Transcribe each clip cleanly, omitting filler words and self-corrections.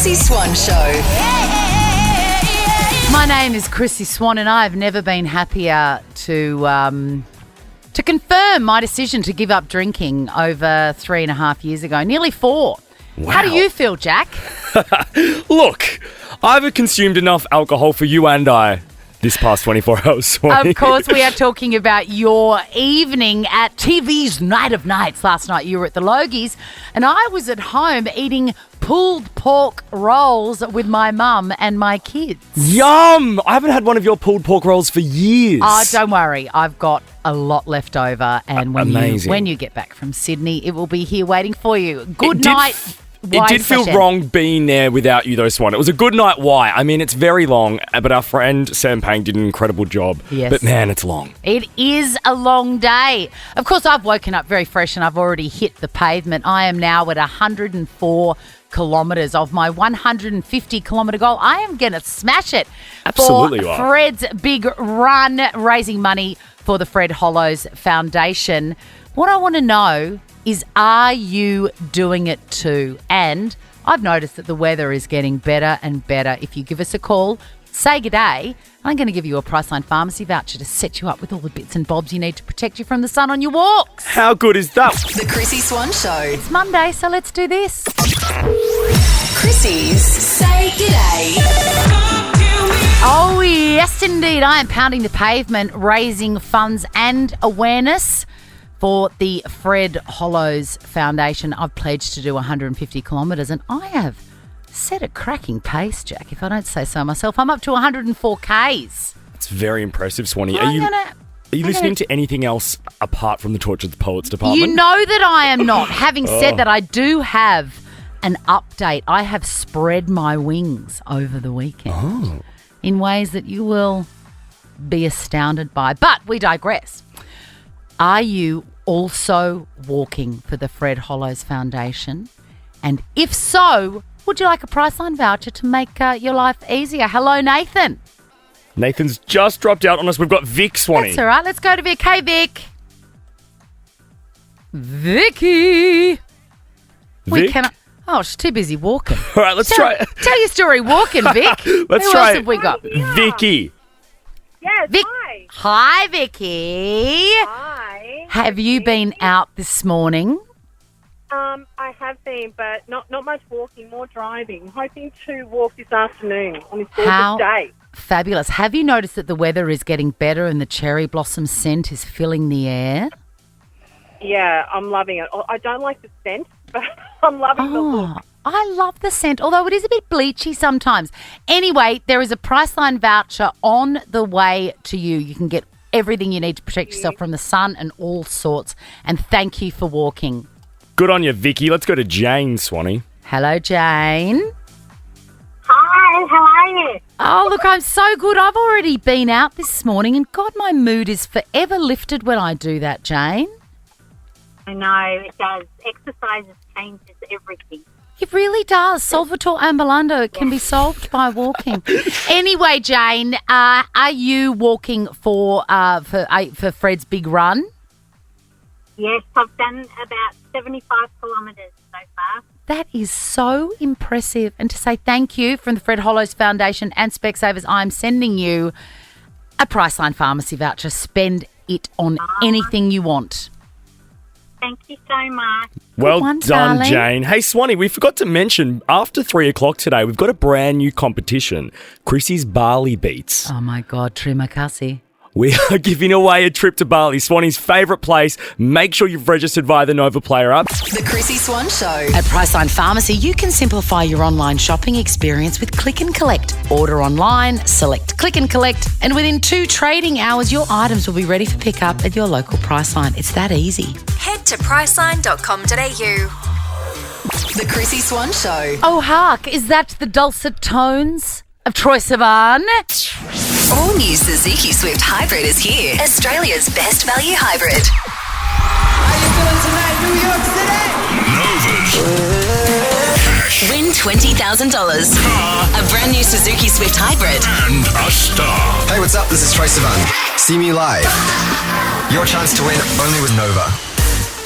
Chrissy Swan Show. My name is Chrissy Swan, and I've never been happier to confirm my decision to give up drinking over 3.5 years ago, nearly 4. Wow. How do you feel, Jack? Look, I've consumed enough alcohol for you and I this past 24 hours, Swanee. Of course, we are talking about your evening at TV's Night of Nights. Last night you were at the Logies, and I was at home eating pulled pork rolls with my mum and my kids. Yum! I haven't had one of your pulled pork rolls for years. Oh, don't worry. I've got a lot left over, and when you get back from Sydney, it will be here waiting for you. Good night. It did feel wrong being there without you, though, Swan. It was a good night. Why? I mean, it's very long, but our friend Sam Payne did an incredible job. Yes. But, man, it's long. It is a long day. Of course, I've woken up very fresh and I've already hit the pavement. I am now at 104 kilometres of my 150-kilometre goal. I am going to smash it. Absolutely for you are. Fred's big run, raising money for the Fred Hollows Foundation. What I want to know is, are you doing it too? And I've noticed that the weather is getting better and better. If you give us a call, say good day. I'm going to give you a Priceline Pharmacy voucher to set you up with all the bits and bobs you need to protect you from the sun on your walks. How good is that? The Chrissy Swan Show. It's Monday, so let's do this. Chrissy's Say G'day. Oh, yes, indeed. I am pounding the pavement, raising funds and awareness for the Fred Hollows Foundation. I've pledged to do 150 kilometres, and I have set a cracking pace, Jack, if I don't say so myself. I'm up to 104 Ks. It's very impressive, Swanee. Are you listening to anything else apart from the Tortured Poets department? You know that I am not. Having said that, I do have an update. I have spread my wings over the weekend in ways that you will be astounded by. But we digress. Are you also walking for the Fred Hollows Foundation? And if so, would you like a Priceline voucher to make your life easier? Hello, Nathan. Nathan's just dropped out on us. We've got Vic, Swanee. That's all right. Let's go to Vic. Hey, Vic. Vicky. Vic? Oh, she's too busy walking. All right, let's try. Tell your story walking, Vic. Let's Who try else it. have we got? Vicky. Yes, Vic. hi. Hi, Vicky. Hi. Have you been out this morning? I have been, but not much walking, more driving. Hoping to walk this afternoon on this gorgeous day. Fabulous. Have you noticed that the weather is getting better and the cherry blossom scent is filling the air? Yeah, I'm loving it. I don't like the scent, but I'm loving the look. I love the scent, although it is a bit bleachy sometimes. Anyway, there is a Priceline voucher on the way to you. You can get everything you need to protect yourself from the sun and all sorts. And thank you for walking. Good on you, Vicky. Let's go to Jane, Swanee. Hello, Jane. Hi, how are you? Oh, look, I'm so good. I've already been out this morning, and God, my mood is forever lifted when I do that, Jane. I know, it does. Exercise changes everything. It really does. Solvitor ambulando. It can be solved by walking. Anyway, Jane, are you walking for Fred's big run? Yes, I've done about 75 kilometres so far. That is so impressive. And to say thank you from the Fred Hollows Foundation and Specsavers, I'm sending you a Priceline Pharmacy voucher. Spend it on anything you want. Thank you so much. Well one, done, darling. Jane. Hey, Swanee, we forgot to mention, after 3 o'clock today, we've got a brand new competition, Chrissy's Barley Beats. Oh, my God, Trimakasi. We are giving away a trip to Bali, Swanee's favourite place. Make sure you've registered via the Nova Player app. The Chrissy Swan Show. At Priceline Pharmacy, you can simplify your online shopping experience with Click and Collect. Order online, select Click and Collect, and within 2 trading hours, your items will be ready for pickup at your local Priceline. It's that easy. Head to priceline.com.au. The Chrissy Swan Show. Oh, hark, is that the dulcet tones of Troye Sivan? All new Suzuki Swift Hybrid is here. Australia's best value hybrid. How you doing tonight, New York City? Nova's Win $20,000. A brand new Suzuki Swift Hybrid. and a star. Hey, what's up? This is Troye Sivan. See me live. Your chance to win only with Nova.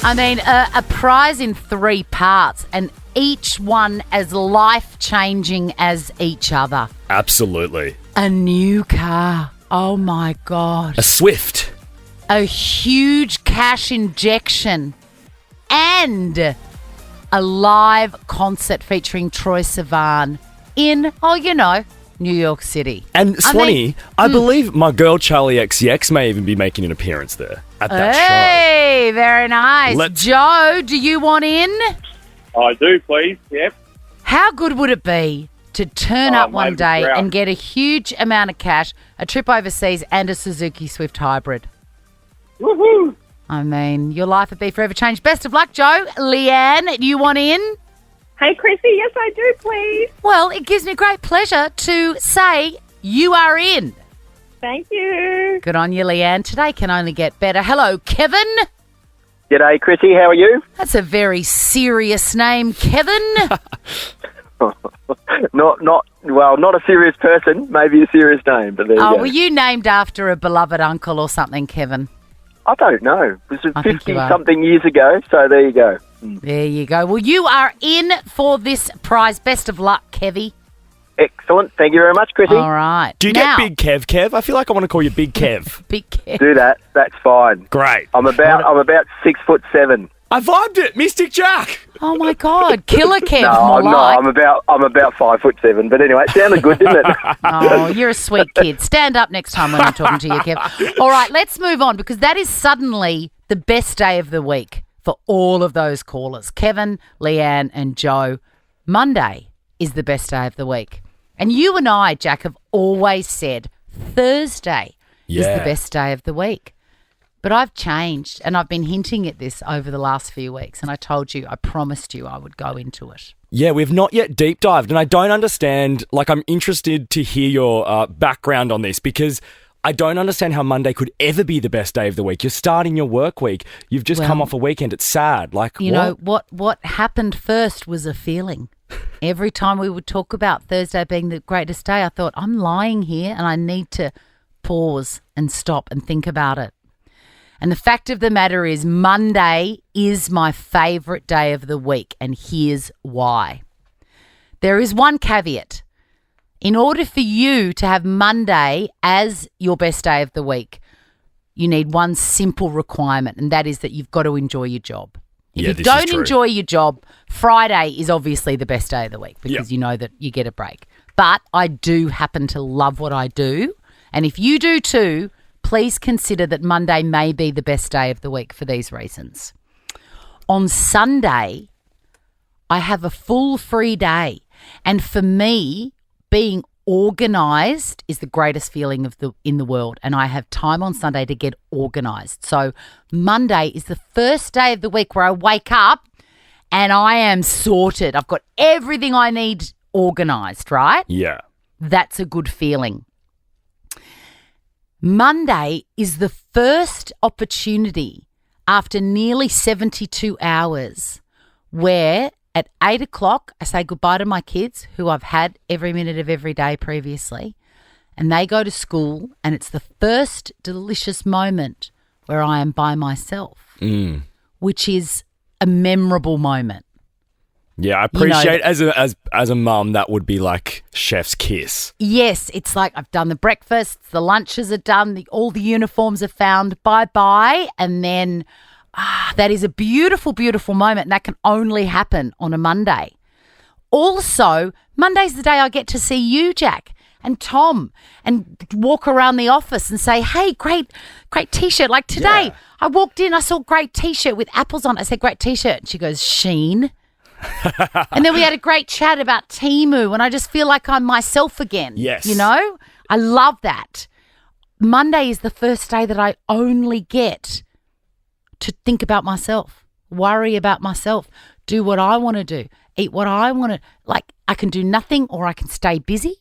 I mean, a prize in 3 parts, and each one as life-changing as each other. Absolutely. A new car. Oh, my God. A Swift. A huge cash injection. And a live concert featuring Troye Sivan in, New York City. And Swanee, I believe my girl Charlie XCX may even be making an appearance there at that Hey, very nice. Joe, do you want in? I do, please. Yep. How good would it be to turn up one day and get a huge amount of cash, a trip overseas, and a Suzuki Swift Hybrid? Woohoo! I mean, your life would be forever changed. Best of luck, Joe. Leanne, do you want in? Hey, Chrissy, yes, I do, please. Well, it gives me great pleasure to say you are in. Thank you. Good on you, Leanne. Today can only get better. Hello, Kevin. G'day, Chrissy. How are you? That's a very serious name, Kevin. Not a serious person. Maybe a serious name, but there you go. Were you named after a beloved uncle or something, Kevin? I don't know. It was I think you are. 50-something years ago, so there you go. There you go. Well, you are in for this prize. Best of luck, Kevy. Excellent. Thank you very much, Chrissy. All right. Do you get Big Kev? I feel like I want to call you Big Kev. Big Kev. Do that. That's fine. Great. I'm about 6'7". I vibed it. Mystic Jack. Oh, my God. Killer Kev. No, more I'm like. not. I'm about 5'7". But anyway, it sounded good, didn't it? Oh, you're a sweet kid. Stand up next time when I'm talking to you, Kev. All right, let's move on because that is suddenly the best day of the week for all of those callers. Kevin, Leanne and Joe. Monday is the best day of the week. And you and I, Jack, have always said Thursday is the best day of the week. But I've changed and I've been hinting at this over the last few weeks and I told you, I promised you I would go into it. Yeah, we've not yet deep dived and I don't understand, I'm interested to hear your background on this because I don't understand how Monday could ever be the best day of the week. You're starting your work week. You've just come off a weekend. It's sad. What happened first was a feeling. Every time we would talk about Thursday being the greatest day, I thought, I'm lying here and I need to pause and stop and think about it. And the fact of the matter is Monday is my favourite day of the week, and here's why. There is one caveat. In order for you to have Monday as your best day of the week, you need one simple requirement, and that is that you've got to enjoy your job. If you don't enjoy your job, Friday is obviously the best day of the week because you know that you get a break. But I do happen to love what I do, and if you do too, please consider that Monday may be the best day of the week for these reasons. On Sunday, I have a full free day. And for me, being organised is the greatest feeling in the world. And I have time on Sunday to get organised. So Monday is the first day of the week where I wake up and I am sorted. I've got everything I need organised, right? Yeah. That's a good feeling. Monday is the first opportunity after nearly 72 hours where at 8 o'clock I say goodbye to my kids who I've had every minute of every day previously and they go to school and it's the first delicious moment where I am by myself, which is a memorable moment. Yeah, I appreciate as a mum that would be like chef's kiss. Yes, it's like I've done the breakfasts, the lunches are done, all the uniforms are found, bye-bye, and then that is a beautiful, beautiful moment, and that can only happen on a Monday. Also, Monday's the day I get to see you, Jack, and Tom, and walk around the office and say, hey, great T-shirt. Like today, I walked in, I saw great T-shirt with apples on it. I said, great T-shirt. And she goes, Sheen. And then we had a great chat about Temu and I just feel like I'm myself again. Yes. You know, I love that. Monday is the first day that I only get to think about myself, worry about myself, do what I want to do, eat what I want to, like I can do nothing or I can stay busy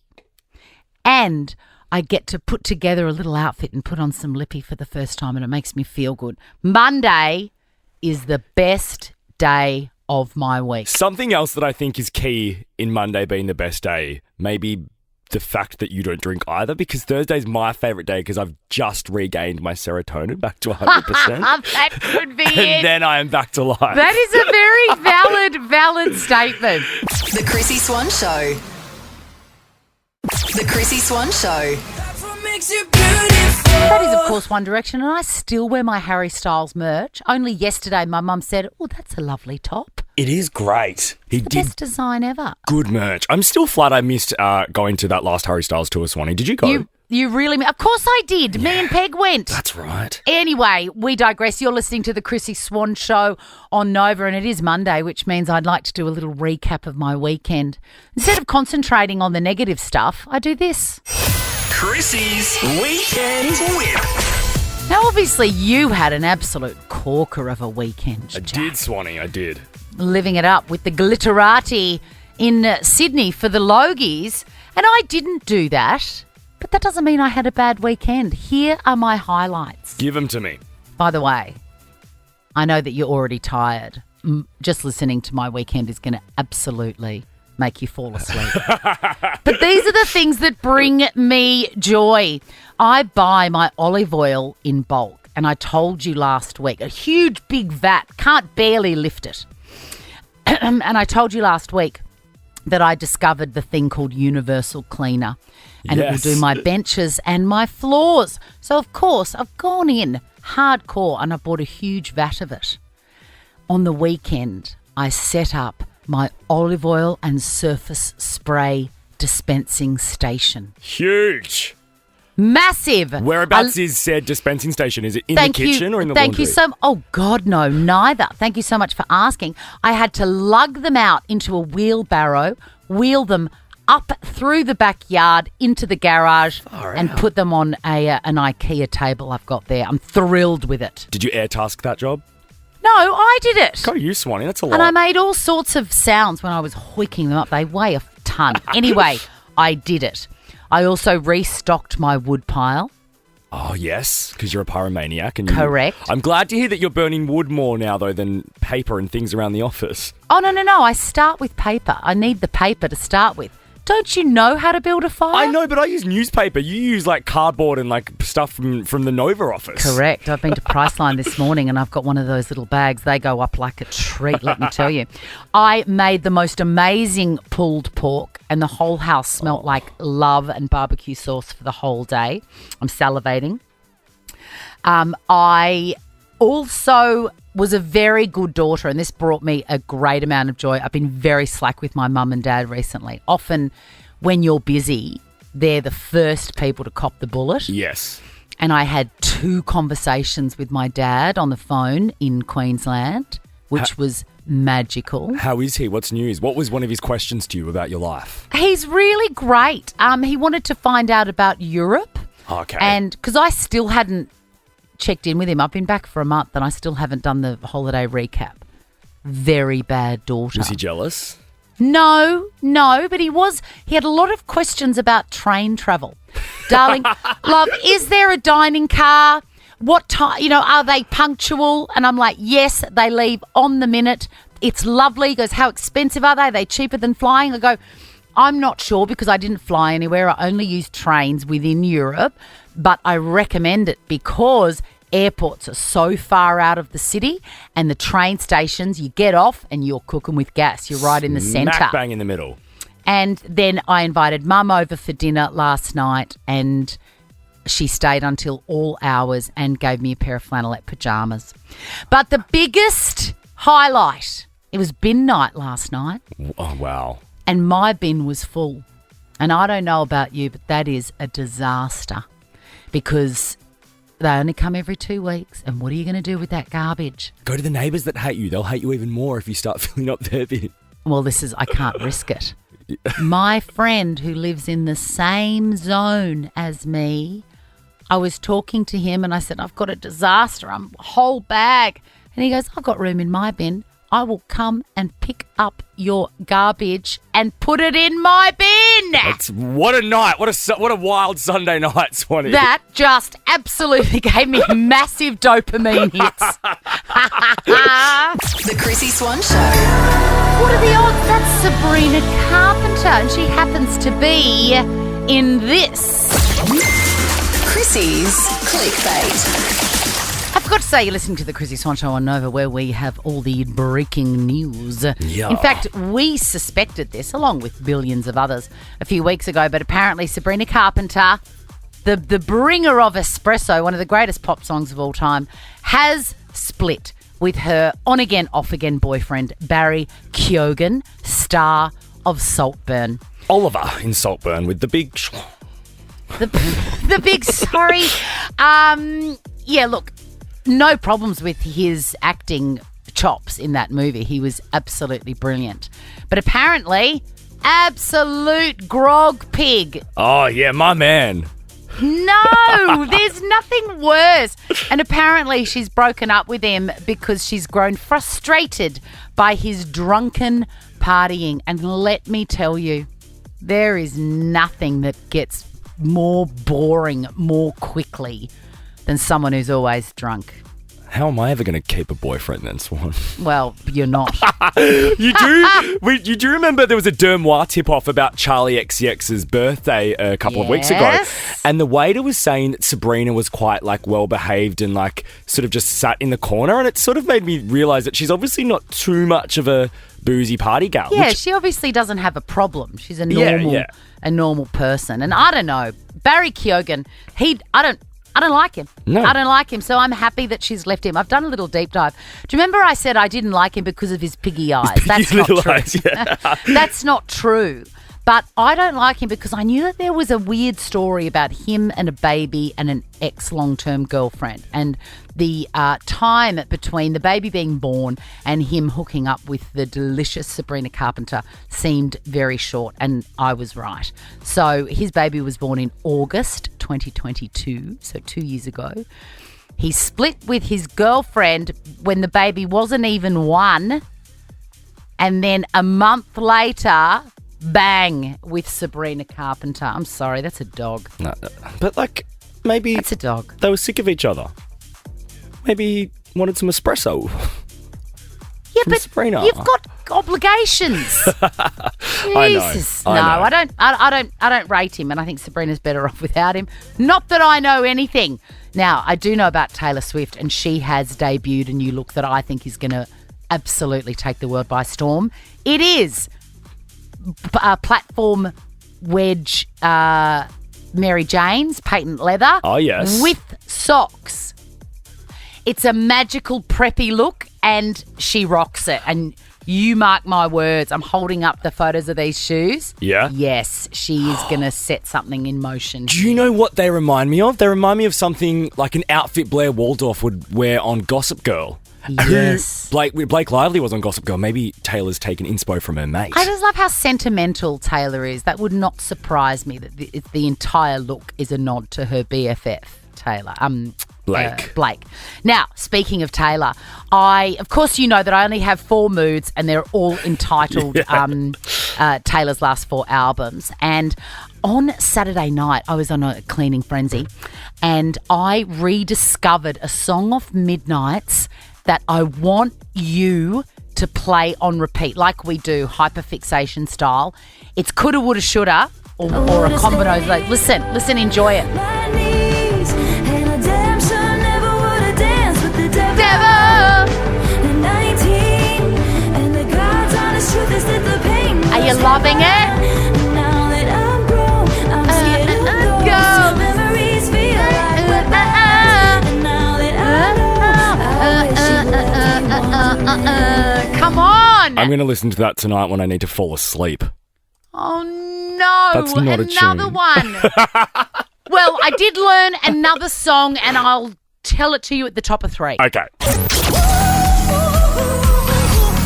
and I get to put together a little outfit and put on some lippy for the first time and it makes me feel good. Monday is the best day of my week. Something else that I think is key in Monday being the best day, maybe the fact that you don't drink either, because Thursday's my favourite day because I've just regained my serotonin back to 100%. That could be it. And then I am back to life. That is a very valid statement. The Chrissy Swan Show. The Chrissy Swan Show. That is, of course, One Direction, and I still wear my Harry Styles merch. Only yesterday my mum said, oh, that's a lovely top. It is great. He The did best design ever. good merch. I'm still flat I missed going to that last Harry Styles tour, Swanee. Did you go? You really... Of course I did. Me and Peg went. That's right. Anyway, we digress. You're listening to the Chrissy Swan Show on Nova, and it is Monday, which means I'd like to do a little recap of my weekend. Instead of concentrating on the negative stuff, I do this. Chrissy's Weekend Whip. Now, obviously, you had an absolute corker of a weekend, I Jack. did, Swanee. I did. Living it up with the glitterati in Sydney for the Logies, and I didn't do that, but that doesn't mean I had a bad weekend. Here are my highlights. Give them to me. By the way, I know that you're already tired. Just listening to my weekend is going to absolutely make you fall asleep. But these are the things that bring me joy. I buy my olive oil in bulk, and I told you last week, a huge big vat, can't barely lift it. And I told you last week that I discovered the thing called Universal Cleaner, and it will do my benches and my floors. So, of course, I've gone in hardcore and I bought a huge vat of it. On the weekend, I set up my olive oil and surface spray dispensing station. Huge. Massive. Whereabouts is said dispensing station? Is it in the kitchen or in the Thank laundry? you so. Oh God, no, neither. Thank you so much for asking. I had to lug them out into a wheelbarrow, wheel them up through the backyard into the garage, and put them on an IKEA table I've got there. I'm thrilled with it. Did you air task that job? No, I did it. Go you, Swanee. That's a lot. And I made all sorts of sounds when I was hoiking them up. They weigh a ton. Anyway, I did it. I also restocked my wood pile. Oh, yes, because you're a pyromaniac. And Correct. I'm glad to hear that you're burning wood more now, though, than paper and things around the office. Oh, no. I start with paper. I need the paper to start with. Don't you know how to build a fire? I know, but I use newspaper. You use like cardboard and like stuff from the Nova office. Correct. I've been to Priceline this morning and I've got one of those little bags. They go up like a treat, let me tell you. I made the most amazing pulled pork and the whole house smelt like love and barbecue sauce for the whole day. I'm salivating. I also was a very good daughter, and this brought me a great amount of joy. I've been very slack with my mum and dad recently. Often when you're busy, they're the first people to cop the bullet. Yes. And I had 2 conversations with my dad on the phone in Queensland, which was magical. How is he? What's news? What was one of his questions to you about your life? He's really great. He wanted to find out about Europe. Okay. And because I still hadn't checked in with him. I've been back for a month and I still haven't done the holiday recap. Very bad daughter. Was he jealous? No, but he had a lot of questions about train travel. Darling, love, is there a dining car? What time, are they punctual? And I'm like, yes, they leave on the minute. It's lovely. He goes, how expensive are they? Are they cheaper than flying? I go, I'm not sure because I didn't fly anywhere. I only used trains within Europe, but I recommend it because airports are so far out of the city and the train stations, you get off and you're cooking with gas. You're right in the centre. Smack bang in the middle. And then I invited Mum over for dinner last night and she stayed until all hours and gave me a pair of flannelette pyjamas. But the biggest highlight, it was bin night last night. Oh, wow. And my bin was full. And I don't know about you, but that is a disaster because they only come every 2 weeks. And what are you going to do with that garbage? Go to the neighbours that hate you. They'll hate you even more if you start filling up their bin. Well, I can't risk it. My friend who lives in the same zone as me, I was talking to him and I said, I've got a disaster. I'm a whole bag. And he goes, I've got room in my bin. I will come and pick up your garbage and put it in my bin. What a night. What a wild Sunday night, Swanee. That just absolutely gave me massive dopamine hits. The Chrissy Swan Show. What are the odds? That's Sabrina Carpenter, and she happens to be in this. Chrissy's Clickbait. I've got to say, you're listening to the Chrissy Swan Show on Nova, where we have all the breaking news. Yeah. In fact, we suspected this, along with billions of others, a few weeks ago, but apparently Sabrina Carpenter, the bringer of Espresso, one of the greatest pop songs of all time, has split with her on-again, off-again boyfriend, Barry Keoghan, star of Saltburn. Oliver in Saltburn with the big... The big sorry. Yeah, look, no problems with his acting chops in that movie. He was absolutely brilliant. But apparently, absolute grog pig. Oh, yeah, my man. No, there's nothing worse. And apparently she's broken up with him because she's grown frustrated by his drunken partying. And let me tell you, there is nothing that gets more boring more quickly than someone who's always drunk. How am I ever going to keep a boyfriend then, Swan? Well, you're not. You do? You do remember there was a Dermois tip-off about Charlie XCX's birthday a couple of weeks ago, and the waiter was saying that Sabrina was quite well-behaved and sort of just sat in the corner, and it sort of made me realise that she's obviously not too much of a boozy party gal. Yeah, she obviously doesn't have a problem. She's a normal person. And I don't know, Barry Keoghan, I don't like him. No. I don't like him, so I'm happy that she's left him. I've done a little deep dive. Do you remember I said I didn't like him because of his piggy eyes? That's not true. Eyes, yeah. That's not true. But I don't like him because I knew that there was a weird story about him and a baby and an ex-long-term girlfriend. And the time between the baby being born and him hooking up with the delicious Sabrina Carpenter seemed very short, and I was right. So his baby was born in August 2022, so 2 years ago. He split with his girlfriend when the baby wasn't even one, and then a month later... bang with Sabrina Carpenter. I'm sorry, that's a dog. No, but maybe that's a dog. They were sick of each other. Maybe he wanted some espresso. Yeah, but Sabrina. You've got obligations. Jesus, I know. I don't rate him, and I think Sabrina's better off without him. Not that I know anything. Now, I do know about Taylor Swift, and she has debuted a new look that I think is going to absolutely take the world by storm. It is platform wedge Mary Jane's patent leather. Oh, yes. With socks. It's a magical preppy look, and she rocks it. And you mark my words, I'm holding up the photos of these shoes. Yeah? Yes, she is going to set something in motion. Do you know what they remind me of? They remind me of something like an outfit Blair Waldorf would wear on Gossip Girl. Yes. Blake Lively was on Gossip Girl. Maybe Taylor's taken inspo from her mate. I just love how sentimental Taylor is. That would not surprise me that the entire look is a nod to her BFF, Taylor. Blake. Now, speaking of Taylor, of course you know that I only have 4 moods and they're all entitled Taylor's last 4 albums. And on Saturday night, I was on a cleaning frenzy and I rediscovered a song off Midnight's that I want you to play on repeat, like we do, hyperfixation style. It's coulda, woulda, shoulda, or a combination. Listen, enjoy it. Are you loving it? Come on! I'm going to listen to that tonight when I need to fall asleep. Oh, no. That's not a tune. Another one. Well, I did learn another song, and I'll tell it to you at the top of 3. Okay.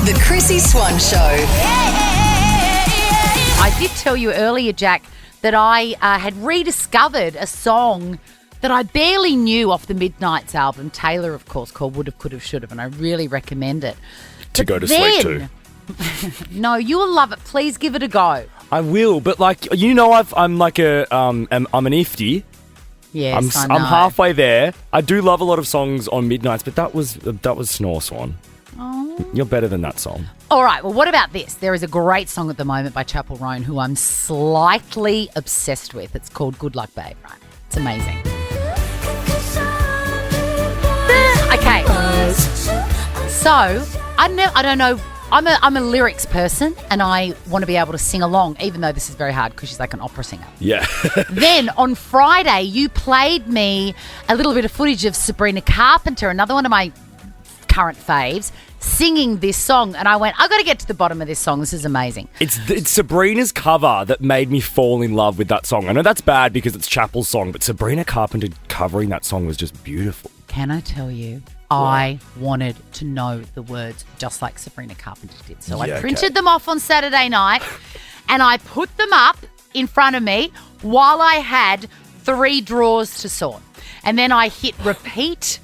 The Chrissy Swan Show. I did tell you earlier, Jack, that I had rediscovered a song that I barely knew off the Midnight's album. Taylor, of course, called Would've, Could've, Should've, and I really recommend it. To go to sleep to. No, you'll love it. Please give it a go. I will, but I'm like I'm an ifty. Yes, I know. I'm halfway there. I do love a lot of songs on Midnight's, but that was Snore Swan. Oh. You're better than that song. All right, well, what about this? There is a great song at the moment by Chapel Roan who I'm slightly obsessed with. It's called Good Luck Babe, right? It's amazing. Okay. So, I don't know. I'm a lyrics person and I want to be able to sing along, even though this is very hard because she's like an opera singer. Yeah. Then on Friday, you played me a little bit of footage of Sabrina Carpenter, another one of my current faves, singing this song. And I went, I've got to get to the bottom of this song. This is amazing. It's Sabrina's cover that made me fall in love with that song. I know that's bad because it's Chapel's song, but Sabrina Carpenter covering that song was just beautiful. Can I tell you? I wanted to know the words just like Sabrina Carpenter did. So I printed them off on Saturday night and I put them up in front of me while I had 3 drawers to sort. And then I hit repeat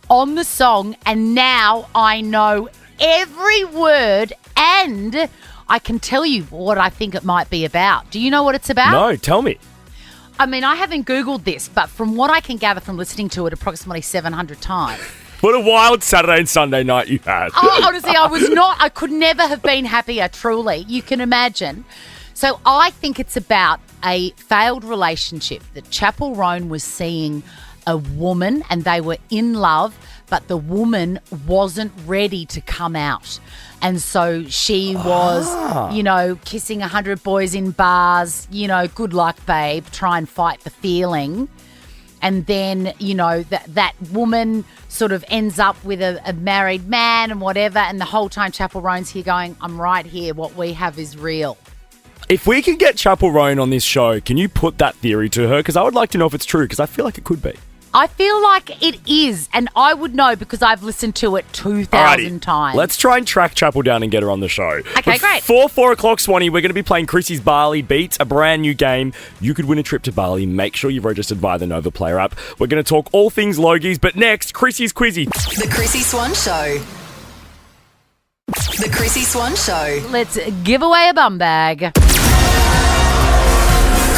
on the song and now I know every word and I can tell you what I think it might be about. Do you know what it's about? No, tell me. I mean, I haven't Googled this, but from what I can gather from listening to it approximately 700 times. What a wild Saturday and Sunday night you had. Oh, honestly, I could never have been happier, truly. You can imagine. So I think it's about a failed relationship that Chapel Roan was seeing a woman and they were in love, but the woman wasn't ready to come out. And so she was, kissing 100 boys in bars, good luck, babe, try and fight the feeling. And then, that woman sort of ends up with a married man and whatever. And the whole time Chapel Roan's here going, I'm right here. What we have is real. If we can get Chapel Roan on this show, can you put that theory to her? Because I would like to know if it's true because I feel like it could be. I feel like it is, and I would know because I've listened to it 2,000 times. Let's try and track Chapel down and get her on the show. Okay, great. 4 o'clock, Swanee, we're going to be playing Chrissy's Bali Beats, a brand new game. You could win a trip to Bali. Make sure you've registered via the Nova Player app. We're going to talk all things Logies, but next, Chrissy's Quizzy. The Chrissy Swan Show. The Chrissy Swan Show. Let's give away a bum bag.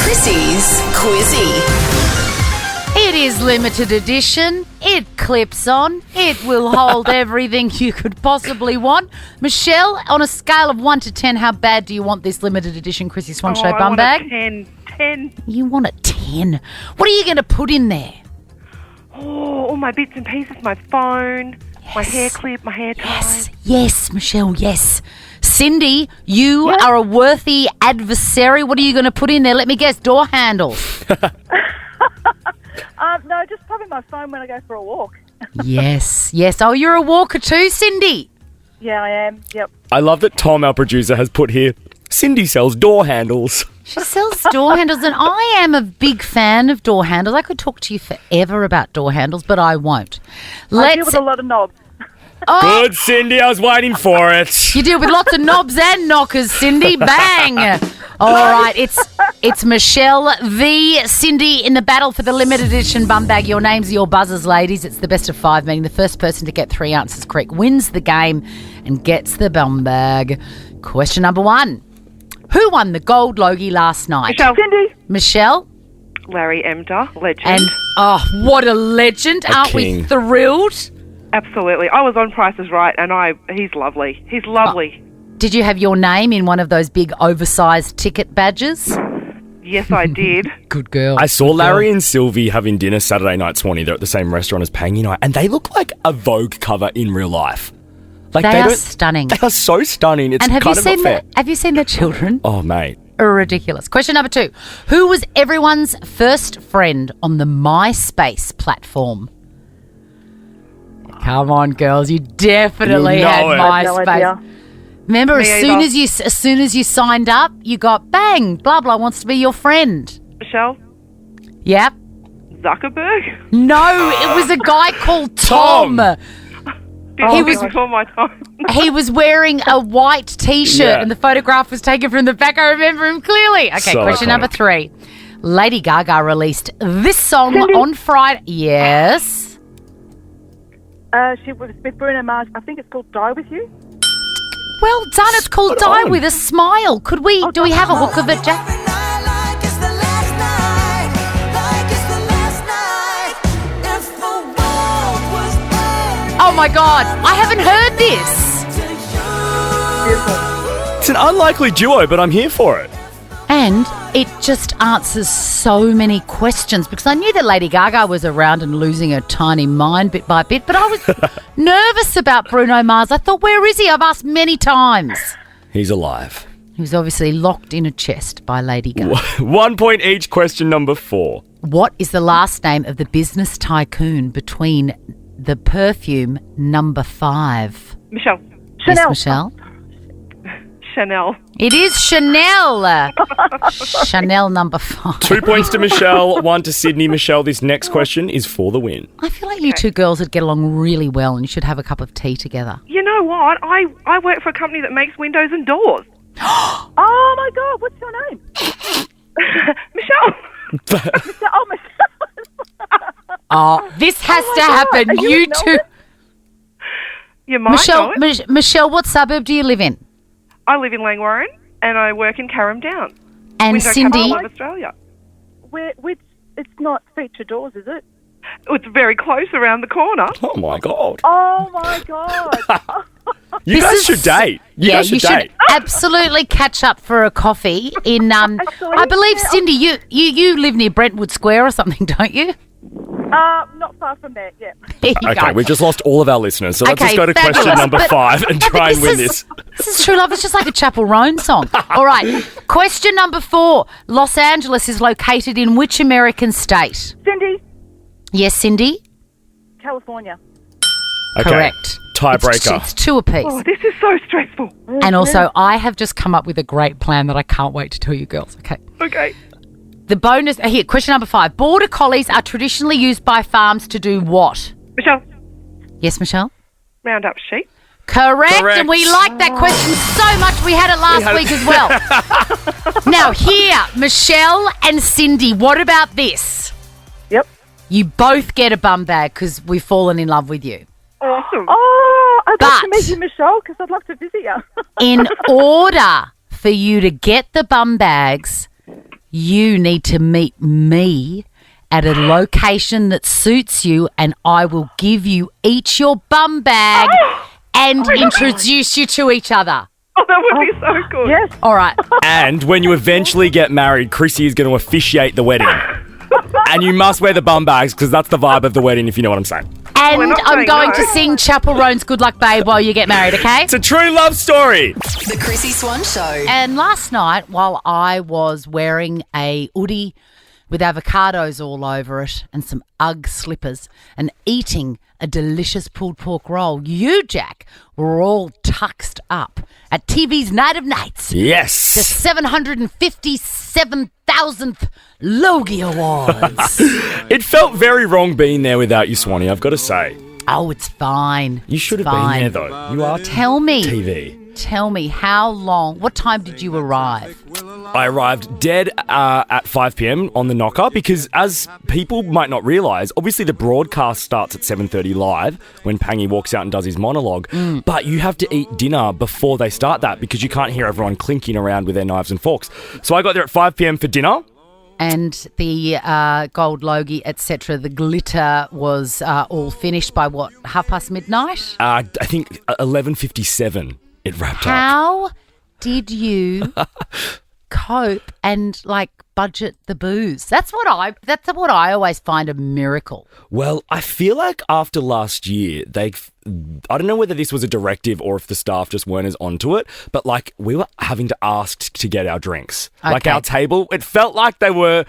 Chrissy's Quizzy. It is limited edition. It clips on. It will hold everything you could possibly want. Michelle, on a scale of 1 to 10, how bad do you want this limited edition Chrissy Swan Show bum bag? I want a 10. You want a 10? What are you going to put in there? Oh, all my bits and pieces, my phone, my hair clip, my hair tie. Yes, Michelle, yes. Cindy, you are a worthy adversary. What are you going to put in there? Let me guess, door handles. No, just probably my phone when I go for a walk. Yes. Oh, you're a walker too, Cindy? Yeah, I am. Yep. I love that Tom, our producer, has put here, Cindy sells door handles. She sells door handles, and I am a big fan of door handles. I could talk to you forever about door handles, but I won't. I deal with a lot of knobs. Oh, Good, Cindy. I was waiting for it. you deal with lots of knobs and knockers, Cindy. Bang. All right, it's Michelle v. Cindy in the battle for the limited edition bum bag. Your names are your buzzers, ladies. It's the best of 5, meaning the first person to get 3 answers correct wins the game and gets the bum bag. Question number 1. Who won the gold Logie last night? Michelle. Cindy. Michelle? Larry Emder, legend. And, what a legend. Aren't we thrilled? Absolutely. I was on Price is Right, and he's lovely. He's lovely. Did you have your name in one of those big oversized ticket badges? Yes, I did. Good girl. I saw Larry and Sylvie having dinner Saturday night, Swanee. They're at the same restaurant as Pangy Night, and they look like a Vogue cover in real life. Like they are stunning. They are so stunning. It's and kind of not fair. Have you seen their children? Oh, mate. Ridiculous. Question number 2. Who was everyone's first friend on the MySpace platform? Come on, girls. You definitely had MySpace. Remember, as soon as you signed up, you got bang, blah blah wants to be your friend. Michelle? Yep. Zuckerberg? No, it was a guy called Tom. He was before my time. He was wearing a white T-shirt and the photograph was taken from the back. I remember him clearly. Okay, so question iconic. number 3. Lady Gaga released this song on Friday. Yes. She was with Bruno Mars. I think it's called Die With You. Well done. It's called Die With a Smile. Could we? Do we have a hook of it, Jack? Oh my God! I haven't heard this. beautiful. It's an unlikely duo, but I'm here for it. And it just answers so many questions because I knew that Lady Gaga was around and losing her tiny mind bit by bit, but I was nervous about Bruno Mars. I thought, where is he? I've asked many times. He's alive. He was obviously locked in a chest by Lady Gaga. 1 point each. Question number 4. What is the last name of the business tycoon between the perfume number 5? Michelle. Yes, Michelle? Chanel. It is Chanel. Chanel number 5. 2 points to Michelle, 1 to Sydney. Michelle, this next question is for the win. I feel like you two girls would get along really well and you should have a cup of tea together. You know what? I work for a company that makes windows and doors. Oh, my God. What's your name? Michelle. Michelle. Oh, this has to happen. Are you You in two. Melbourne? You might know it. Michelle, what suburb do you live in? I live in Langwarrin and I work in Carrum Downs. And Window Cindy? capital of Australia. It's not feature doors, is it? It's very close around the corner. Oh, my God. Oh, my God. You guys should date. You should absolutely catch up for a coffee in, I believe, Cindy, you live near Brentwood Square or something, don't you? Not far from there, yeah. There you Okay, go. we've just lost all of our listeners, so let's just go to fabulous. question number But- 5 and try and win is- this. This is true love. It's just like a Chapel Roan song. All right. Question number 4. Los Angeles is located in which American state? Cindy, Yes, Cindy? California. Okay. Correct. Tiebreaker. It's 2 apiece. Oh, this is so stressful. And also, I have just come up with a great plan that I can't wait to tell you girls. Okay. Okay. The bonus, here, question number 5. Border collies are traditionally used by farms to do what? Michelle, Yes, Michelle? round up sheep. Correct. And we like that question so much we had it last week as well. Now, here, Michelle and Cindy, what about this? Yep. You both get a bum bag because we've fallen in love with you. Awesome. Oh, I'd love to But- meet you, Michelle, because I'd love to visit you. In order for you to get the bum bags, you need to meet me at a location that suits you, and I will give you each your bum bag and introduce you to each other. Oh, that would be so good. Yes. All right. And when you eventually get married, Chrissy is going to officiate the wedding. And you must wear the bum bags because that's the vibe of the wedding, if you know what I'm saying. And We're not I'm saying going no. to sing Chapel Roan's Good Luck Babe while you get married, okay? It's a true love story. The Chrissy Swan Show. And last night, while I was wearing a hoodie with avocados all over it and some Ugg slippers and eating a delicious pulled pork roll, you, Jack, were all tuxed up at TV's Night of Nights. Yes. The 757,000th Logie Awards. It felt very wrong being there without you, Swanee, I've got to say. Oh, it's fine. You should It's have fine. been there, though. You are Tell me. TV. Tell me, how long, what time did you arrive? I arrived dead at 5 p.m. on the knocker because, as people might not realise, obviously the broadcast starts at 7:30 live when Pangy walks out and does his monologue. But you have to eat dinner before they start that because you can't hear everyone clinking around with their knives and forks. So I got there at 5 p.m. for dinner. And the gold logie, etc., the glitter was all finished by what, midnight? I think 11:57 it wrapped up. How did you cope and budget the booze? That's what I always find a miracle. Well, I feel like after last year, I don't know whether this was a directive or if the staff just weren't as onto it, but we were having to ask to get our drinks. Like Okay. our table, it felt like they were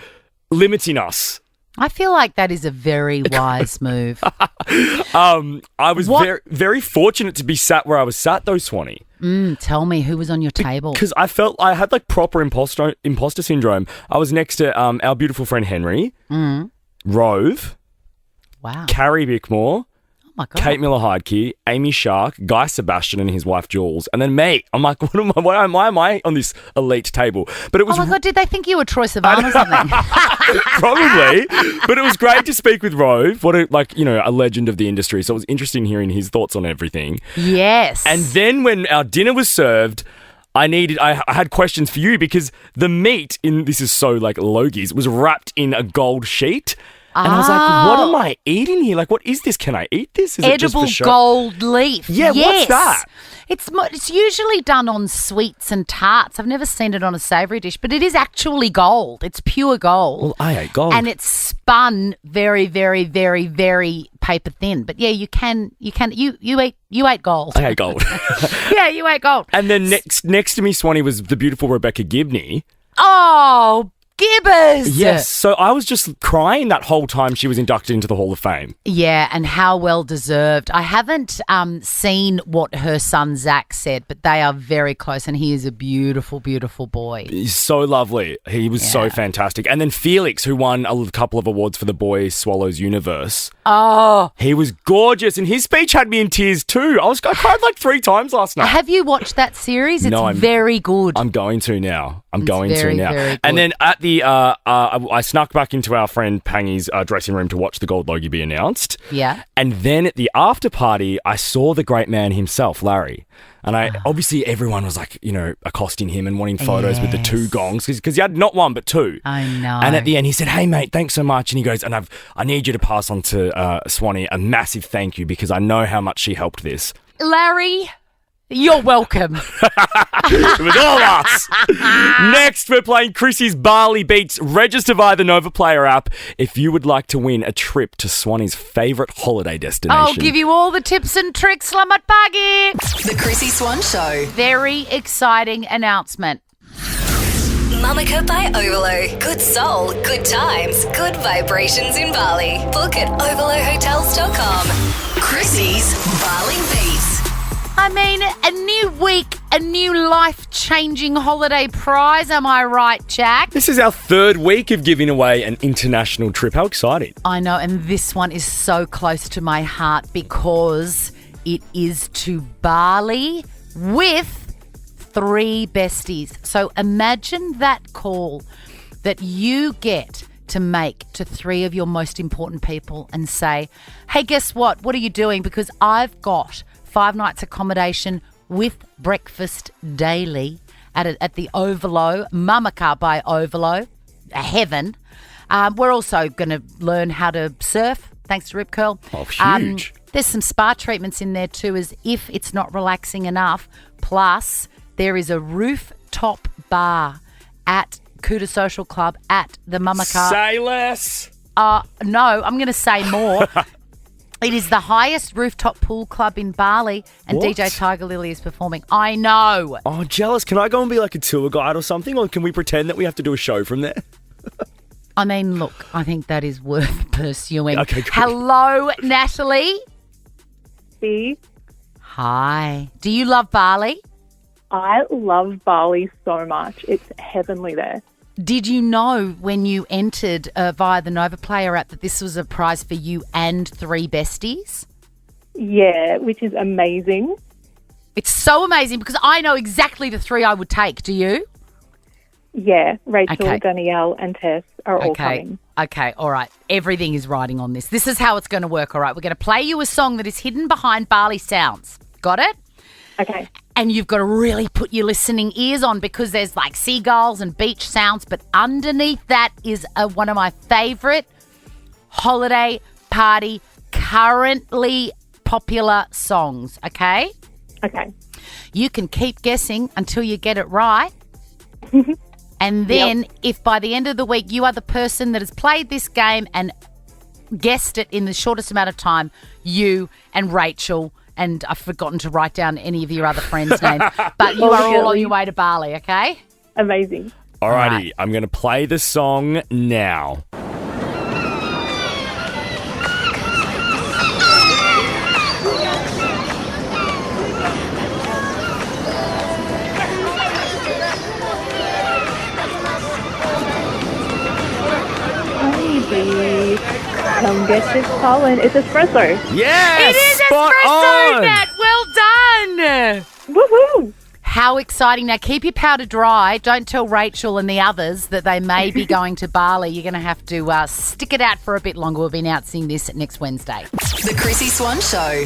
limiting us. I feel like that is a very wise move. I was What- very, very fortunate to be sat where I was sat though, Swanee. Tell me, who was on your table? Because I felt I had proper imposter syndrome. I was next to our beautiful friend Henry, Rove, Wow. Carrie Bickmore, Oh my God. Kate Miller-Heidke, Amy Shark, Guy Sebastian and his wife Jules, and then me. I'm like, why am I on this elite table? But it was Oh my God, did they think you were Troye Sivan or something? probably, but it was great to speak with Rove. What a legend of the industry. So it was interesting hearing his thoughts on everything. Yes. And then when our dinner was served, I had questions for you because the meat this is so Logies was wrapped in a gold sheet. And I was like, what am I eating here? Like, what is this? Can I eat this? Is it just Edible for show? gold leaf. Yeah, what's that? It's usually done on sweets and tarts. I've never seen it on a savoury dish, but it is actually gold. It's pure gold. Well, I ate gold. And it's spun very, very, very, very paper thin. But yeah, you ate gold. I ate gold. Yeah, you ate gold. And then next to me, Swanee, was the beautiful Rebecca Gibney. Oh, Gibbers. Yes. So I was just crying that whole time she was inducted into the Hall of Fame. Yeah, and how well deserved. I haven't seen what her son Zach said, but they are very close, and he is a beautiful, beautiful boy. He's so lovely. He was so fantastic. And then Felix, who won a couple of awards for the Boy Swallows Universe. Oh. He was gorgeous, and his speech had me in tears too. I cried like 3 times last night. Have you watched that series? It's No, very good. I'm going to now. I'm going very, to now. very good. And then at the I snuck back into our friend Pangy's dressing room to watch the Gold Logie be announced. Yeah. And then at the after party, I saw the great man himself, Larry. And obviously everyone was like, accosting him and wanting photos with the 2 gongs because he had not 1 but 2. I know. And at the end, he said, "Hey mate, thanks so much." And he goes, "And I need you to pass on to Swanee a massive thank you because I know how much she helped this." Larry, you're welcome. It was all us. Next, we're playing Chrissy's Barley Beats. Register via the Nova Player app if you would like to win a trip to Swanee's favourite holiday destination. I'll give you all the tips and tricks. Selamat pagi. The Chrissy Swan Show. Very exciting announcement. Mamaka by Ovolo. Good soul, good times, good vibrations in Bali. Book at overlohotels.com. Chrissy's Barley Beats. I mean, a new week, a new life-changing holiday prize. Am I right, Jack? This is our 3rd week of giving away an international trip. How exciting. I know, and this one is so close to my heart because it is to Bali with 3 besties. So imagine that call that you get to make to 3 of your most important people and say, "Hey, guess what? What are you doing? Because I've got 5 nights accommodation with breakfast daily at the Ovolo, Mamaka by Ovolo, a heaven. We're also going to learn how to surf, thanks to Rip Curl. Oh, huge. There's some spa treatments in there too, as if it's not relaxing enough. Plus, there is a rooftop bar at Kuta Social Club at the Mamaka. Say less. No, I'm going to say more. It is the highest rooftop pool club in Bali, and What? DJ Tiger Lily is performing. I know. Oh, jealous. Can I go and be like a tour guide or something? Or can we pretend that we have to do a show from there? I mean, look, I think that is worth pursuing. Okay, good. Hello, Natalie. See, Hi. Do you love Bali? I love Bali so much. It's heavenly there. Did you know when you entered via the Nova Player app that this was a prize for you and 3 besties? Yeah, which is amazing. It's so amazing because I know exactly the 3 I would take. Do you? Yeah, Rachel, Okay. Danielle and Tess are all coming. Okay, all right. Everything is riding on this. This is how it's going to work, all right? We're going to play you a song that is hidden behind Bali sounds. Got it? Okay. And you've got to really put your listening ears on because there's like seagulls and beach sounds, but underneath that is one of my favourite holiday party currently popular songs, okay? Okay. You can keep guessing until you get it right. And then if by the end of the week you are the person that has played this game and guessed it in the shortest amount of time, you and Rachel, and I've forgotten to write down any of your other friends' names, but you are all on your way to Bali, okay? Amazing. Alrighty, Right. I'm going to play the song now. Baby, come get this pollen. It's espresso. Yes! It is spot espresso, on! Nat. Well done. Woohoo! How exciting. Now, keep your powder dry. Don't tell Rachel and the others that they may be going to Bali. You're going to have to stick it out for a bit longer. We'll be announcing this next Wednesday. The Chrissy Swan Show.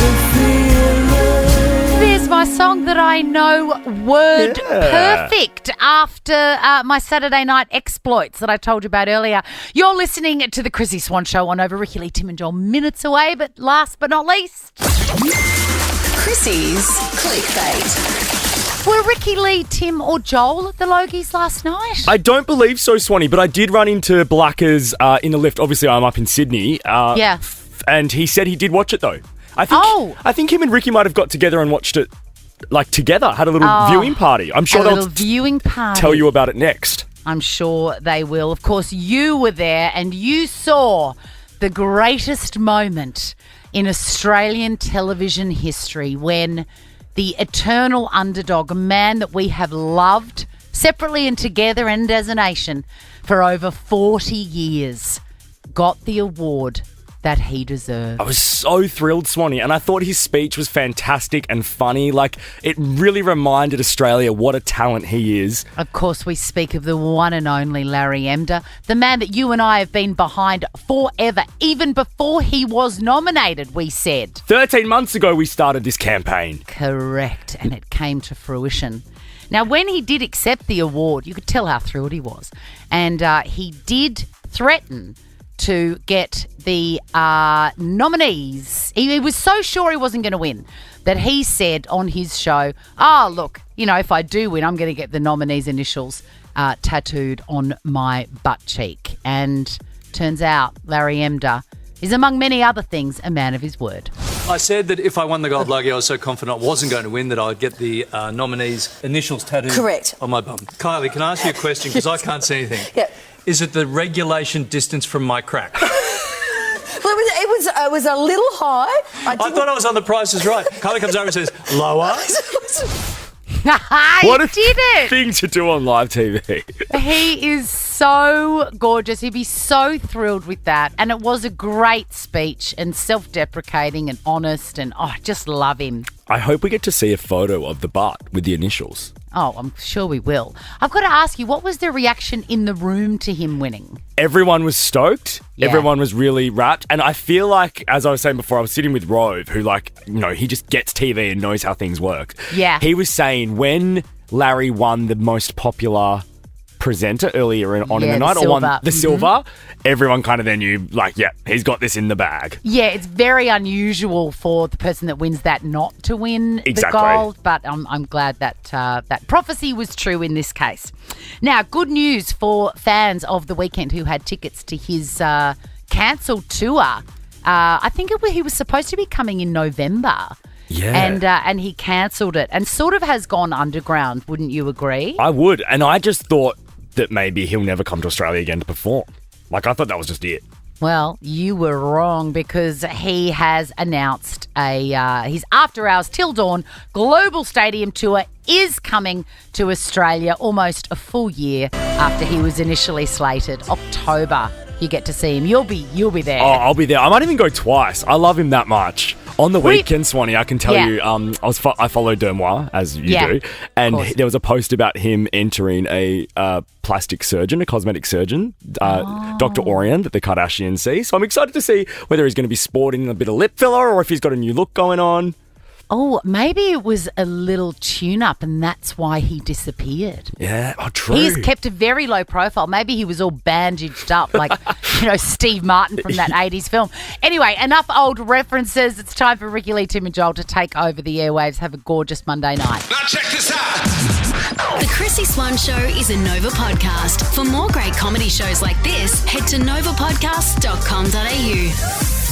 There's my song that I know word perfect after my Saturday night exploits that I told you about earlier. You're listening to the Chrissy Swan Show on Over. Ricky Lee, Tim and Joel minutes away, but last but not least... Chrissy's Clickbait. Were Ricky Lee, Tim or Joel at the Logies last night? I don't believe so, Swanee, but I did run into Blackers in the lift. Obviously, I'm up in Sydney. Yeah. And he said he did watch it, though. I think him and Ricky might have got together and watched it, together. Had a little viewing party. I'm sure they'll viewing party. Tell you about it next. I'm sure they will. Of course, you were there and you saw the greatest moment in Australian television history when the eternal underdog, a man that we have loved separately and together and as a nation for over 40 years, got the award that he deserved. I was so thrilled, Swanee, and I thought his speech was fantastic and funny. It really reminded Australia what a talent he is. Of course, we speak of the one and only Larry Emder, the man that you and I have been behind forever, even before he was nominated, we said. 13 months ago, we started this campaign. Correct, and it came to fruition. Now, when he did accept the award, you could tell how thrilled he was. And he did threaten to get the nominees. He was so sure he wasn't going to win that he said on his show, look, if I do win, I'm going to get the nominees' initials tattooed on my butt cheek. And turns out Larry Emder is, among many other things, a man of his word. I said that if I won the gold logie, I was so confident I wasn't going to win that I would get the nominees' initials tattooed on my bum. Kylie, can I ask you a question? Because I can't see anything. Yep. Is it the regulation distance from my crack? Well, it was a little high. I thought I was on The Price is Right. Kylie comes over and says, lower. What a did it. thing to do on live TV. He is so gorgeous. He'd be so thrilled with that. And it was a great speech and self-deprecating and honest and I just love him. I hope we get to see a photo of the butt with the initials. Oh, I'm sure we will. I've got to ask you, what was the reaction in the room to him winning? Everyone was stoked. Yeah. Everyone was really wrapped. And I feel like, as I was saying before, I was sitting with Rove, who he just gets TV and knows how things work. Yeah. He was saying when Larry won the most popular presenter earlier on in the night, or won the silver, everyone kind of then knew, he's got this in the bag. Yeah, it's very unusual for the person that wins that not to win the gold, but I'm glad that that prophecy was true in this case. Now, good news for fans of The Weeknd who had tickets to his cancelled tour. I think he was supposed to be coming in November. Yeah. And he cancelled it and sort of has gone underground, wouldn't you agree? I would. And I just thought that maybe he'll never come to Australia again to perform. I thought that was just it. Well, you were wrong because he has announced his After Hours Till Dawn Global Stadium Tour is coming to Australia almost a full year after he was initially slated. October, you get to see him. You'll be there. Oh, I'll be there. I might even go twice. I love him that much. On the weekend, Swanee, I can tell you, I follow Dermois, as you do, and there was a post about him entering a plastic surgeon, a cosmetic surgeon, Dr. Orion, that the Kardashians see. So I'm excited to see whether he's going to be sporting a bit of lip filler or if he's got a new look going on. Oh, maybe it was a little tune-up and that's why he disappeared. Yeah, true. He's kept a very low profile. Maybe he was all bandaged up like, Steve Martin from that 80s film. Anyway, enough old references. It's time for Ricky Lee, Tim and Joel to take over the airwaves. Have a gorgeous Monday night. Now check this out. The Chrissy Swan Show is a Nova podcast. For more great comedy shows like this, head to novapodcast.com.au.